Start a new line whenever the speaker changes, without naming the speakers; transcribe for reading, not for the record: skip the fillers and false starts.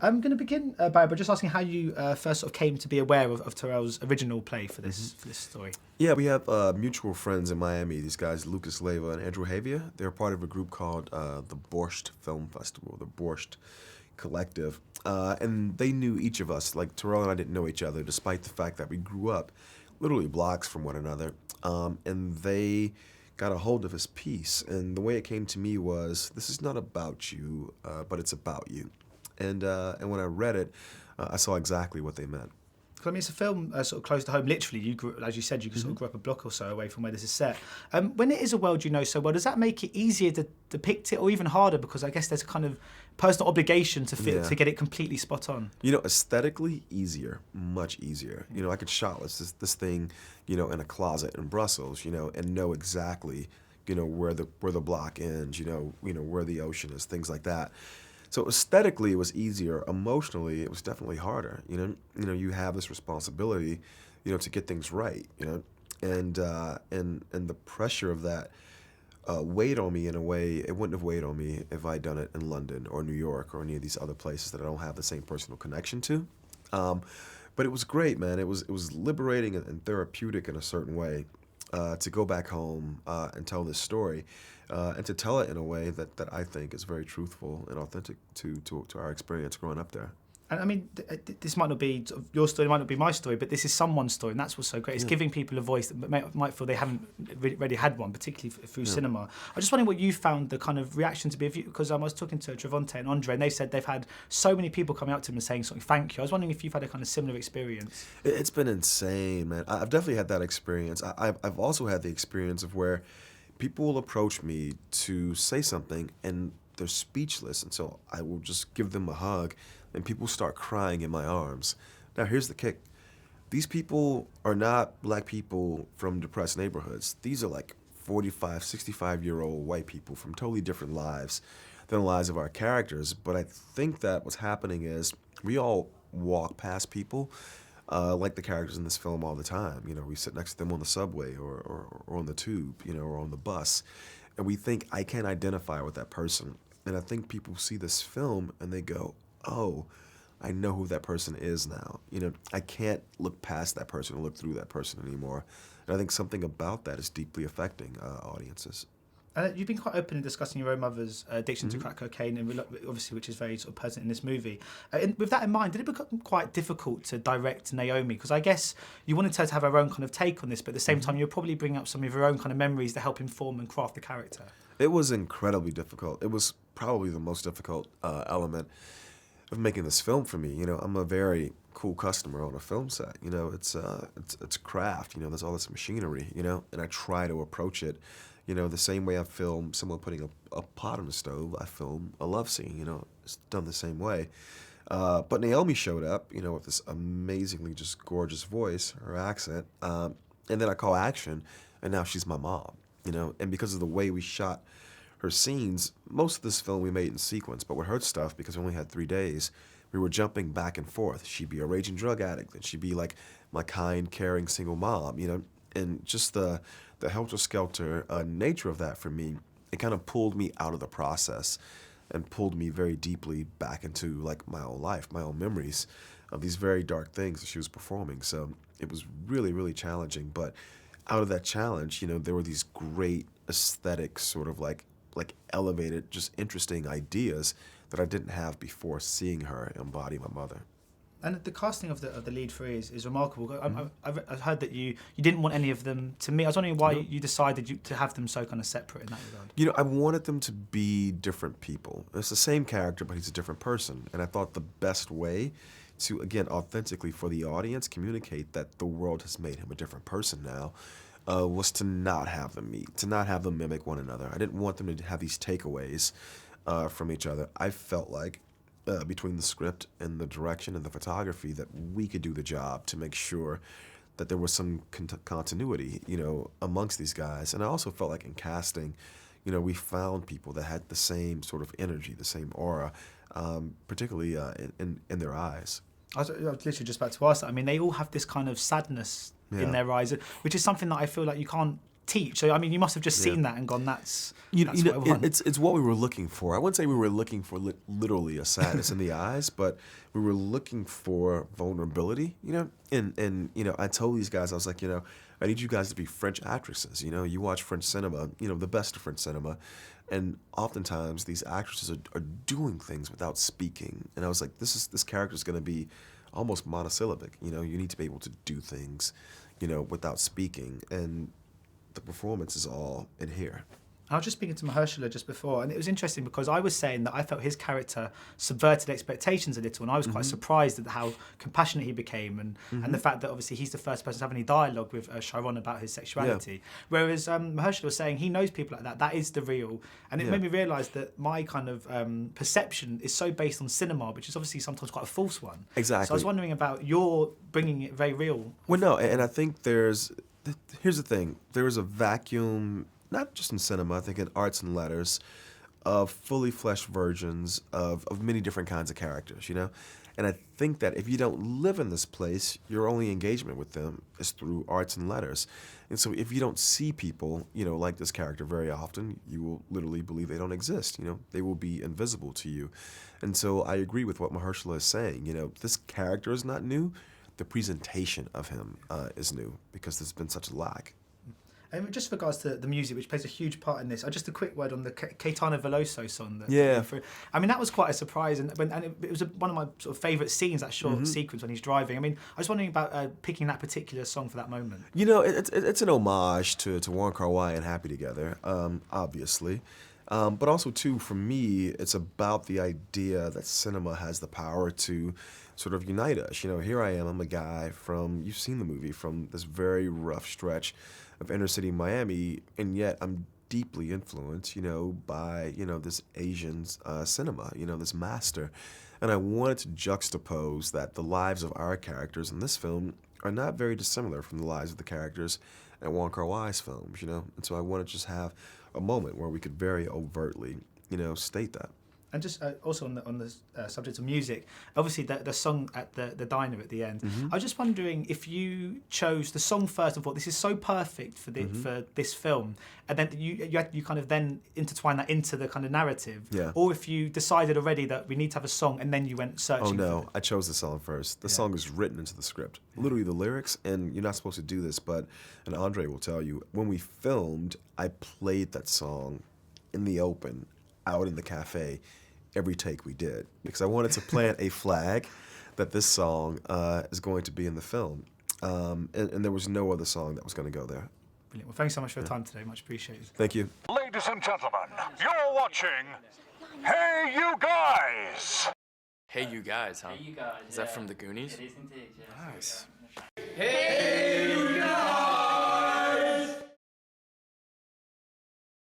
I'm going to begin, Barry, by just asking how you first sort of came to be aware of Terrell's original play for this story.
Yeah, we have mutual friends in Miami. These guys, Lucas Leyva and Andrew Havia. They're part of a group called the Borscht Film Festival, the Borscht Collective. And they knew each of us. Like, Terrell and I didn't know each other, despite the fact that we grew up literally blocks from one another. And they got a hold of his piece. And the way it came to me was, this is not about you, but it's about you. And when I read it, I saw exactly what they meant.
I mean, it's a film sort of close to home. Literally, you grew, as you said, you sort of grew up a block or so away from where this is set. When it is a world you know so well, does that make it easier to depict it, or even harder? Because I guess there's a kind of personal obligation to get it completely spot on.
You know, aesthetically, easier, much easier. You know, I could shot this thing, you know, in a closet in Brussels, you know, and know exactly, you know, where the block ends, you know, where the ocean is, things like that. So aesthetically, it was easier. Emotionally, it was definitely harder. You know, you have this responsibility, you know, to get things right. You know, and the pressure of that weighed on me in a way it wouldn't have weighed on me if I'd done it in London or New York or any of these other places that I don't have the same personal connection to. But it was great, man. It was liberating and therapeutic in a certain way to go back home and tell this story. And to tell it in a way that I think is very truthful and authentic to our experience growing up there.
And I mean, this might not be sort of your story, it might not be my story, but this is someone's story, and that's what's so great. It's giving people a voice that might feel they haven't really had one, particularly through cinema. I just wondering what you found the kind of reaction to be, because I was talking to Travonte and Andre, and they said they've had so many people coming up to them and saying something, thank you. I was wondering if you've had a kind of similar experience.
It's been insane, man. I've definitely had that experience. I've also had the experience of where people will approach me to say something and they're speechless, and so I will just give them a hug and people start crying in my arms. Now here's the kick. These people are not black people from depressed neighborhoods. These are like 45, 65-year-old white people from totally different lives than the lives of our characters. But I think that what's happening is we all walk past people like the characters in this film all the time. You know, we sit next to them on the subway or on the tube, you know, or on the bus, and we think, I can't identify with that person. And I think people see this film and they go, oh, I know who that person is now. You know, I can't look past that person or look through that person anymore. And I think something about that is deeply affecting audiences.
You've been quite open in discussing your own mother's addiction to crack cocaine, and obviously, which is very sort of present in this movie. With that in mind, did it become quite difficult to direct Naomi? Because I guess you wanted her to have her own kind of take on this, but at the same time, you're probably bringing up some of your own kind of memories to help inform and craft the character.
It was incredibly difficult. It was probably the most difficult element of making this film for me. You know, I'm a very cool customer on a film set. You know, it's craft. You know, there's all this machinery. You know, and I try to approach it, you know, the same way I film someone putting a pot on the stove. I film a love scene. You know, it's done the same way. But Naomi showed up, you know, with this amazingly just gorgeous voice, her accent, and then I call action, and now she's my mom. You know, and because of the way we shot her scenes, most of this film we made in sequence, but with her stuff, because we only had 3 days, we were jumping back and forth. She'd be a raging drug addict, and she'd be like my kind, caring single mom, you know, and just the helter-skelter nature of that for me, it kind of pulled me out of the process and pulled me very deeply back into like my own life, my own memories of these very dark things that she was performing. So it was really, really challenging, but out of that challenge, you know, there were these great aesthetic sort of like elevated, just interesting ideas that I didn't have before seeing her embody my mother.
And the casting of the lead three is remarkable. I've heard that you didn't want any of them to meet. I was wondering why you decided to have them so kind of separate in that regard.
You know, I wanted them to be different people. It's the same character, but he's a different person. And I thought the best way to, again, authentically for the audience, communicate that the world has made him a different person now, was to not have them meet, to not have them mimic one another. I didn't want them to have these takeaways from each other. I felt like between the script and the direction and the photography that we could do the job to make sure that there was some continuity, you know, amongst these guys. And I also felt like in casting, you know, we found people that had the same sort of energy, the same aura, particularly in their eyes.
I was literally just about to ask that. I mean, they all have this kind of sadness in their eyes, which is something that I feel like you can't teach. So I mean, you must have just seen that and gone, that's
what I
want.
It's what we were looking for. I wouldn't say we were looking for literally a sadness in the eyes, but we were looking for vulnerability, And I told these guys, I was like, I need you guys to be French actresses. You watch French cinema, the best of French cinema, and oftentimes these actresses are doing things without speaking. And I was like, this character is going to be almost monosyllabic. You need to be able to do things, without speaking. And the performance is all in here.
I was just speaking to Mahershala just before, and it was interesting because I was saying that I felt his character subverted expectations a little, and I was quite surprised at how compassionate he became, and the fact that obviously he's the first person to have any dialogue with Chiron about his sexuality. Yeah. Whereas Mahershala was saying he knows people like that. That is the real, and it made me realise that my kind of perception is so based on cinema, which is obviously sometimes quite a false one.
Exactly.
So I was wondering about your bringing it very real.
Well, no, and I think here's the thing. There is a vacuum, not just in cinema, I think in arts and letters, of fully fleshed versions of many different kinds of characters, And I think that if you don't live in this place, your only engagement with them is through arts and letters. And so if you don't see people, like this character very often, you will literally believe they don't exist, They will be invisible to you. And so I agree with what Mahershala is saying, This character is not new. The presentation of him is new because there's been such a lack.
And just with regards to the music, which plays a huge part in this, just a quick word on the Caetano Veloso song. I mean, that was quite a surprise, and it was one of my sort of favourite scenes, that short sequence when he's driving. I mean, I was wondering about picking that particular song for that moment.
It's an homage to Wong Kar-wai and Happy Together, obviously. But also, too, for me, it's about the idea that cinema has the power to sort of unite us. Here I am, I'm a guy you've seen the movie, from this very rough stretch of inner city Miami, and yet I'm deeply influenced, by, this Asian cinema, this master. And I wanted to juxtapose that the lives of our characters in this film are not very dissimilar from the lives of the characters in Wong Kar-wai's films, And so I wanted to just have a moment where we could very overtly, state that.
And just also on the subject of music, obviously the song at the diner at the end. I was just wondering if you chose the song first and thought this is so perfect for this film, and then you kind of then intertwine that into the kind of narrative, or if you decided already that we need to have a song and then you went searching.
Oh no,
for it.
I chose the song first. The song is written into the script, literally the lyrics, and you're not supposed to do this, and Andre will tell you, when we filmed, I played that song in the open, out in the cafe, every take we did, because I wanted to plant a flag that this song is going to be in the film. And there was no other song that was going to go there.
Brilliant. Well, thanks so much for your time today. Much appreciated.
Thank you.
Ladies and gentlemen, you're watching Hey You Guys!
Hey You Guys, huh?
Hey You Guys.
Is that from the Goonies?
It is indeed, yeah.
Nice.
Hey